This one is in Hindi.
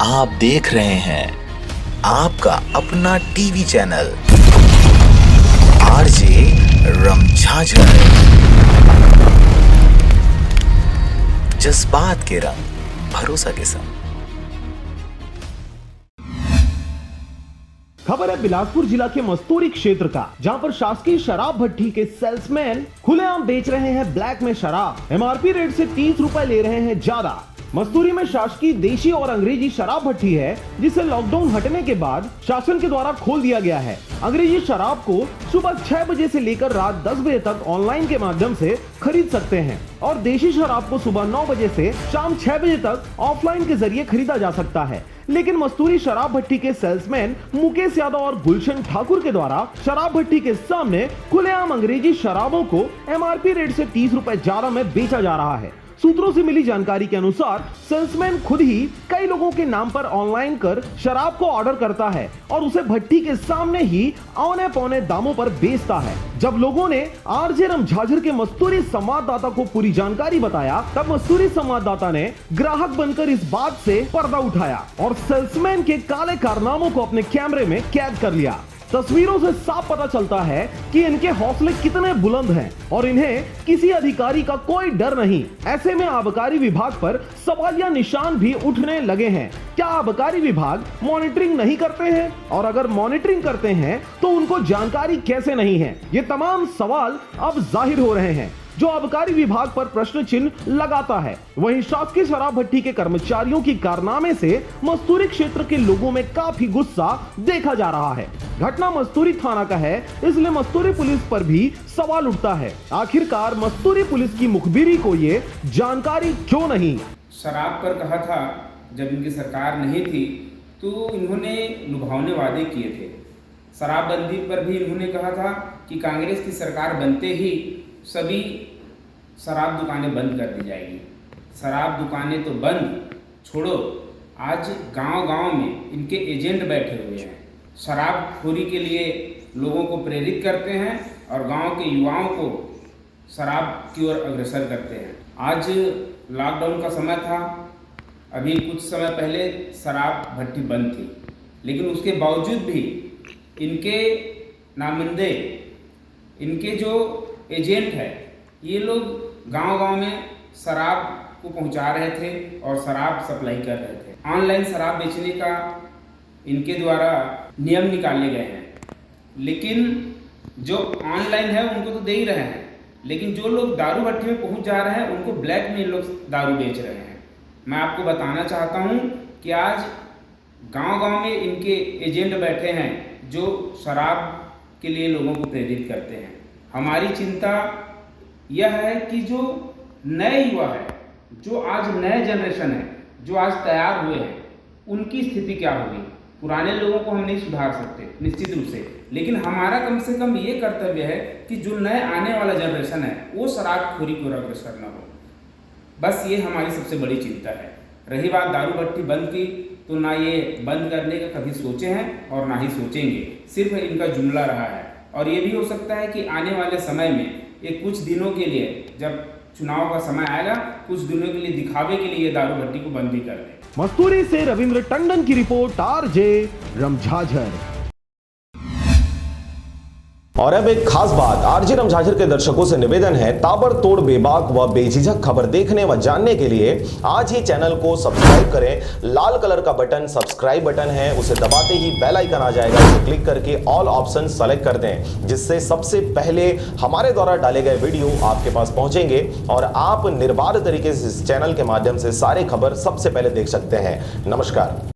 आप देख रहे हैं आपका अपना टीवी चैनल आरजे रमझाझर। जज्बात के रंग, भरोसा के संग। खबर है बिलासपुर जिला के मस्तूरी क्षेत्र का, जहां पर शासकीय शराब भट्टी के सेल्समैन खुलेआम बेच रहे हैं ब्लैक में शराब। एमआरपी रेट से 30 रुपए ले रहे हैं ज्यादा। मस्तूरी में शासकीय देशी और अंग्रेजी शराब भट्टी है, जिसे लॉकडाउन हटने के बाद शासन के द्वारा खोल दिया गया है। अंग्रेजी शराब को सुबह 6 बजे से लेकर रात 10 बजे तक ऑनलाइन के माध्यम से खरीद सकते हैं और देशी शराब को सुबह 9 बजे से शाम 6 बजे तक ऑफलाइन के जरिए खरीदा जा सकता है। लेकिन मस्तूरी शराब भट्टी के सेल्समैन मुकेश यादव और गुलशन ठाकुर के द्वारा शराब भट्टी के सामने खुलेआम अंग्रेजी शराबों को एमआरपी रेट से 30 रुपए ज्यादा में बेचा जा रहा है। सूत्रों से मिली जानकारी के अनुसार सेल्समैन खुद ही कई लोगों के नाम पर ऑनलाइन कर शराब को ऑर्डर करता है और उसे भट्टी के सामने ही औने पौने दामों पर बेचता है। जब लोगों ने आरजे रमझाझर के मस्तूरी संवाददाता को पूरी जानकारी बताया, तब मस्तूरी संवाददाता ने ग्राहक बनकर इस बात से पर्दा उठाया और सेल्समैन के काले कारनामों को अपने कैमरे में कैद कर लिया। तस्वीरों से साफ पता चलता है कि इनके हौसले कितने बुलंद हैं और इन्हें किसी अधिकारी का कोई डर नहीं। ऐसे में आबकारी विभाग पर सवालिया निशान भी उठने लगे हैं। क्या आबकारी विभाग मॉनिटरिंग नहीं करते हैं? और अगर मॉनिटरिंग करते हैं तो उनको जानकारी कैसे नहीं है? ये तमाम सवाल अब जाहिर हो रहे हैं, जो आबकारी विभाग पर प्रश्न चिन्ह लगाता है। वहीं शासकीय शराब भट्टी के कर्मचारियों की कारनामे से मस्तूरी क्षेत्र के लोगों में काफी गुस्सा देखा जा रहा है। घटना मस्तूरी थाना का है, इसलिए मस्तूरी पुलिस पर भी सवाल उठता है। आखिरकार मस्तूरी पुलिस की मुखबिरी को ये जानकारी क्यों नहीं? शराब पर कहा था, जब इनकी सरकार नहीं थी तो इन्होंने लुभावने वादे किए थे। शराबबंदी पर भी इन्होंने कहा था कि कांग्रेस की सरकार बनते ही सभी शराब दुकानें बंद कर दी जाएगी। शराब दुकानें तो बंद छोड़ो, आज गांव-गांव में इनके एजेंट बैठे हुए हैं, शराबखोरी के लिए लोगों को प्रेरित करते हैं और गांव के युवाओं को शराब की ओर अग्रसर करते हैं। आज लॉकडाउन का समय था, अभी कुछ समय पहले शराब भट्टी बंद थी, लेकिन उसके बावजूद भी इनके नामिंदे, इनके जो एजेंट है, ये लोग गांव-गांव में शराब को पहुंचा रहे थे और शराब सप्लाई कर रहे थे। ऑनलाइन शराब बेचने का इनके द्वारा नियम निकाले गए हैं, लेकिन जो ऑनलाइन है उनको तो दे ही रहे हैं, लेकिन जो लोग दारू भट्टी में पहुंच जा रहे हैं उनको ब्लैक में लोग दारू बेच रहे हैं। मैं आपको बताना चाहता हूं कि आज गांव-गांव में इनके एजेंट बैठे हैं जो शराब के लिए लोगों को प्रेरित करते हैं। हमारी चिंता यह है कि जो नए युवा है, जो आज नए जनरेशन है, जो आज तैयार हुए हैं, उनकी स्थिति क्या होगी? पुराने लोगों को हम नहीं सुधार सकते निश्चित रूप से, लेकिन हमारा कम से कम ये कर्तव्य है कि जो नए आने वाला जनरेशन है वो शराबखोरी को अग्रसर न हो। बस ये हमारी सबसे बड़ी चिंता है। रही बात दारू भट्टी बंद की, तो ना ये बंद करने का कभी सोचे हैं और ना ही सोचेंगे, सिर्फ इनका जुमला रहा है। और ये भी हो सकता है कि आने वाले समय में ये कुछ दिनों के लिए, जब चुनाव का समय आएगा, कुछ दिनों के लिए दिखावे के लिए ये दारू भट्टी को बंद भी कर दें। मस्तूरी से रविंद्र टंडन की रिपोर्ट, आरजे रमझाझर। और अब एक खास बात, आरजे रमझाझर के दर्शकों से निवेदन है, ताबड़तोड़ बेबाक व बेझिझक खबर देखने व जानने के लिए आज ही चैनल को सब्सक्राइब करें। लाल कलर का बटन सब्सक्राइब बटन है, उसे दबाते ही बेल आइकन आ जाएगा, उसे क्लिक करके ऑल ऑप्शन सेलेक्ट कर दें, जिससे सबसे पहले हमारे द्वारा डाले गए वीडियो आपके पास पहुंचेंगे और आप निर्बाध तरीके से इस चैनल के माध्यम से सारे खबर सबसे पहले देख सकते हैं। नमस्कार।